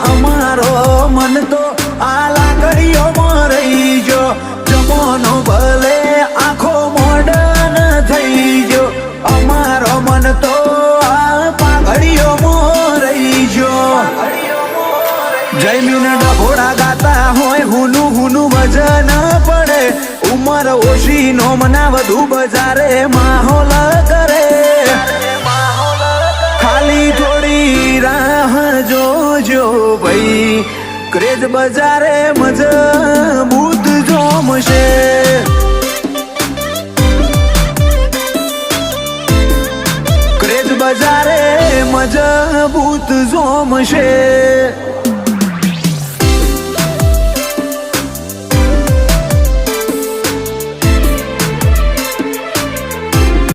અમારો મન તો આ લાકડીઓમાં રહી ગયો જમોનો ભલે આખો મોડર્ન થઈ ગયો અમારો મન તો આ પાઘડીઓમાં રહી ગયો જયમીન ડભોડા ગાતા હોય હુનું હુનું વજન પડે ઉમર ઓછી નોમના વધુ બજારે માહોલ કરે ખાલી થોડી રાહ જોજો ભાઈ ક્રેઝ બજારે મજબૂત જોમશે ક્રેઝ બજારે મજબૂત જોમશે